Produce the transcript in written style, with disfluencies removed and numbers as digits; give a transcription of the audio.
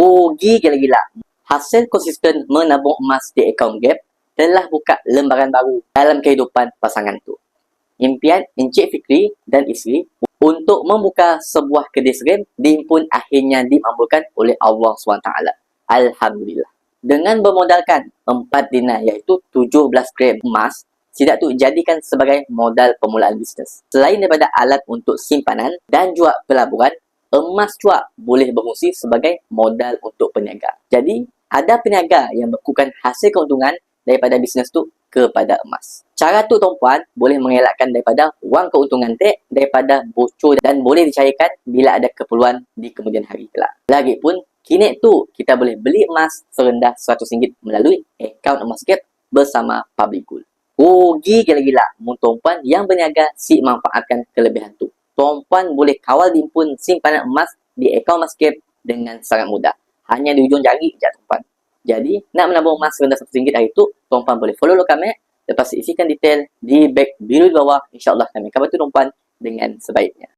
Rugi gila-gila. Hasil konsisten menabung emas di akaun Gap telah buka lembaran baru dalam kehidupan pasangan tu. Impian Encik Fikri dan isteri untuk membuka sebuah kedai serim di pun akhirnya dimabulkan oleh Allah SWT. Alhamdulillah. Dengan bermodalkan 4 dinar iaitu 17 gram emas, Sidak tu jadikan sebagai modal permulaan bisnes. Selain daripada alat untuk simpanan dan juga pelaburan, emas juga boleh berfungsi sebagai modal untuk peniaga. Jadi, ada peniaga yang berkukukan hasil keuntungan daripada bisnes tu kepada emas. Cara tu tuan-puan boleh mengelakkan daripada wang keuntungan daripada bocor dan boleh dicairkan bila ada keperluan di kemudian hari kelak. Lagipun, kini tu kita boleh beli emas serendah RM100 melalui akaun emas Gap bersama Public Gold. Rugi gila-gila. Tuan-puan yang berniaga si manfaatkan kelebihan tu. Tuan-puan boleh kawal diimpun simpanan emas di akaun emas Gap dengan sangat mudah. Hanya di ujung jari je tuan-puan. Jadi, nak menabung emas serendah RM100 hari tu, tuan-puan boleh follow kami. Lepas isikan detail di beg biru di bawah. InsyaAllah kami akan bantu tuan-puan dengan sebaiknya.